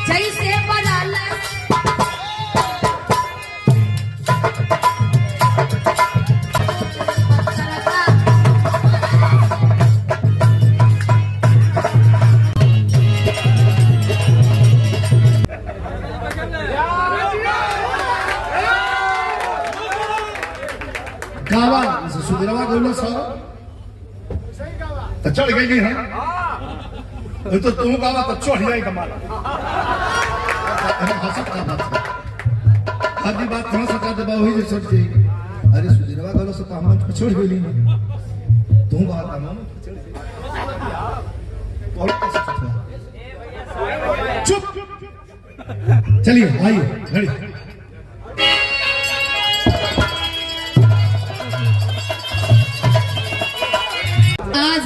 जैसे बलाल गावा सुधीरवा गौलो सर तो चढ़ गई है तो तुम गावा तो चढ़ जाए कमाल अरे हंसत का बात है आधी बात कहां से कर देबा वही जे सोच जाई अरे सुधीरवा गौलो से तो हम छोड़ गेली तुम गावा का मन चुप चलिए आइए घड़ी आज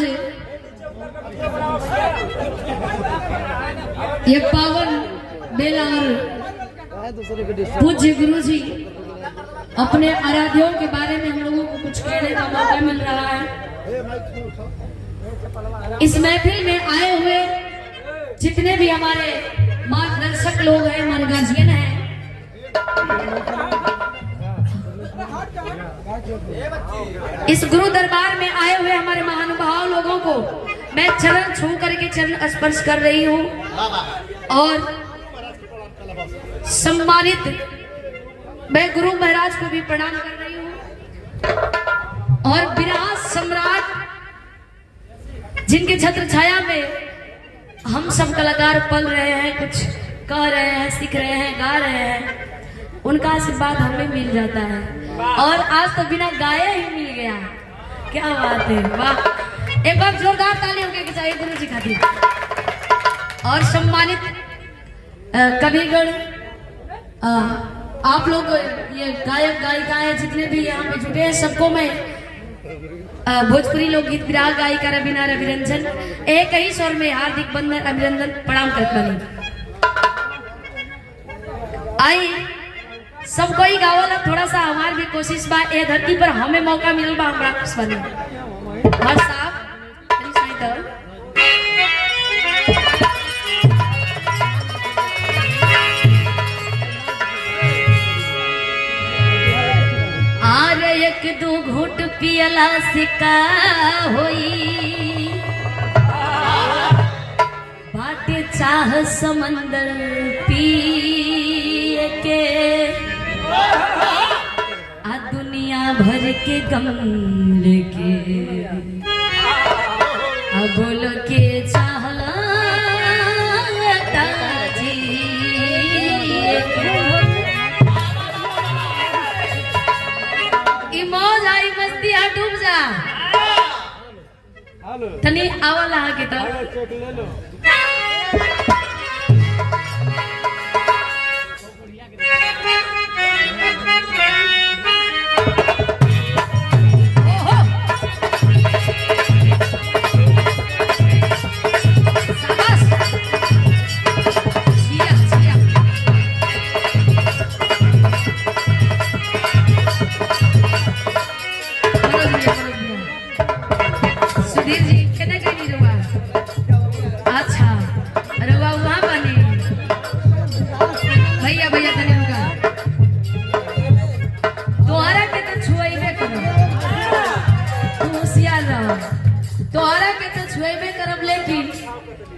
ये पावन बेला पूज्य गुरु जी अपने आराध्यों के बारे में हम लोगों को कुछ कहने का मौका मिल रहा है। इस महफिल में आए हुए जितने भी हमारे मार्गदर्शक लोग हैं, हमारे गार्जियन हैं, इस गुरु दरबार में आए हुए हमारे महानुभाव लोगों को मैं चरण छू करके चरण स्पर्श कर रही हूँ और सम्मानित मैं गुरु महाराज को भी प्रणाम कर रही हूँ और विराट सम्राट जिनके छत्र छाया में हम सब कलाकार पल रहे हैं, कुछ कह रहे हैं, सीख रहे हैं, गा रहे हैं, उनका आशीर्वाद हमें मिल जाता है और आज तो बिना गाए ही मिल गया। क्या बात है, वाह। एक बार जोरदार ताली होके चाहिए गुरु जी खातिर। और सम्मानित कविगण, आप लोग ये गायक गायिकाएं जितने भी यहाँ पे जुटे हैं सबको मैं भोजपुरी लोकगीत विराग गायिका रवीना रविरंजन एक ही स्वर में हार्दिक बंधन अभिनंदन प्रणाम करता हूँ। आई सब कोई गावला, थोड़ा सा हमार भी कोशिश बा, ए धरती पर हमें मौका मिलल बा, हमरा खुश बनी। और साहब आरे एक दो घूट पियला सिका होई, बाटे चाह समंदर पिए के, आ दुनिया भर के गम लेके, आ बोलो के चाहता जी मौज आई मस्ती आ डूब जा तनी आवला के तो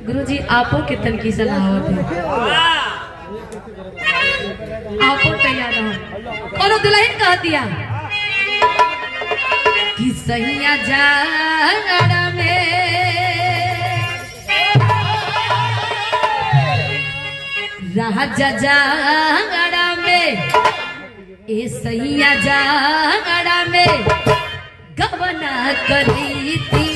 गुरुजी आपो के तन की सलाह होती है, आपो तैयार रहो। और दुल्हन कह दिया कि सैया जागड़ा में राजा जागड़ा में, ए सैया जागड़ा में गवना करी थी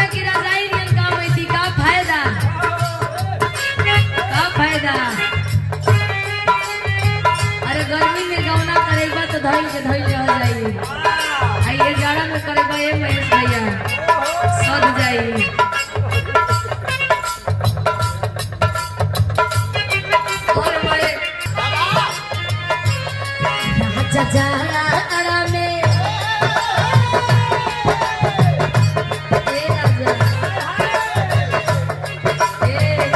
कि राजाई का फायदा धोइले हो जाई। आइए जाड़ा में करे ये महेश भैया सद जाई। और मारे राजा जाड़ा में ए राजा ए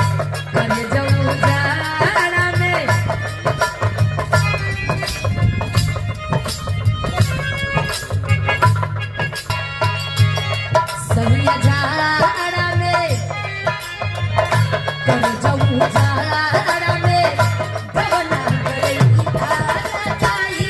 करे जाऊं जाड़ा में सहिया जाड़ा में करे जाऊं जाड़ा में भवना करे ताई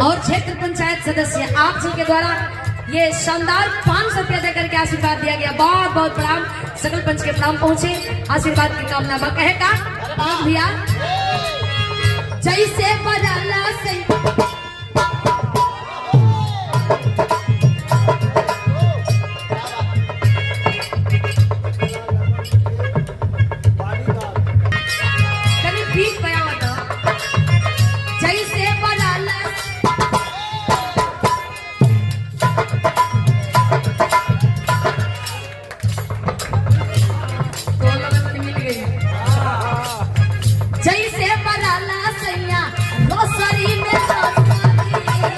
और क्षेत्र पंचायत सदस्य आप जी के द्वारा ये शानदार 500 रुपया देकर के आशीर्वाद दिया गया। बहुत बहुत प्रणाम, सकल पंच के प्रणाम पहुंचे, आशीर्वाद की कामना बा कहे का भैया जैसे बदला से जैसे बराला सैया रोसरी में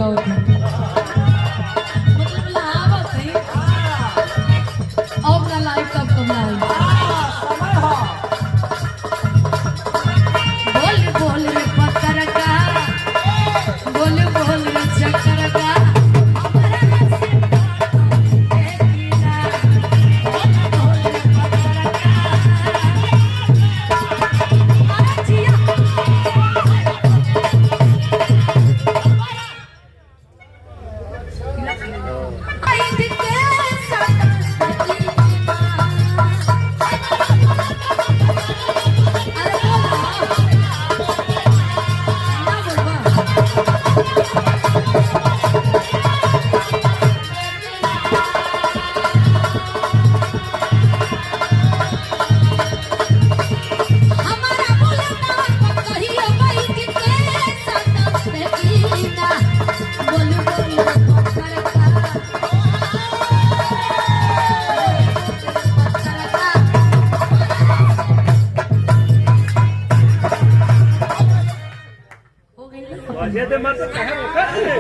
और मतलब लावत है अब ना लाइव कब कब लाइव बोल बोल रे पत्थर का बोल बोल रे चक्कर का हमरा से देखिना बोल बोल रे पत्थर का जिया आई दिखे वजह मत कहे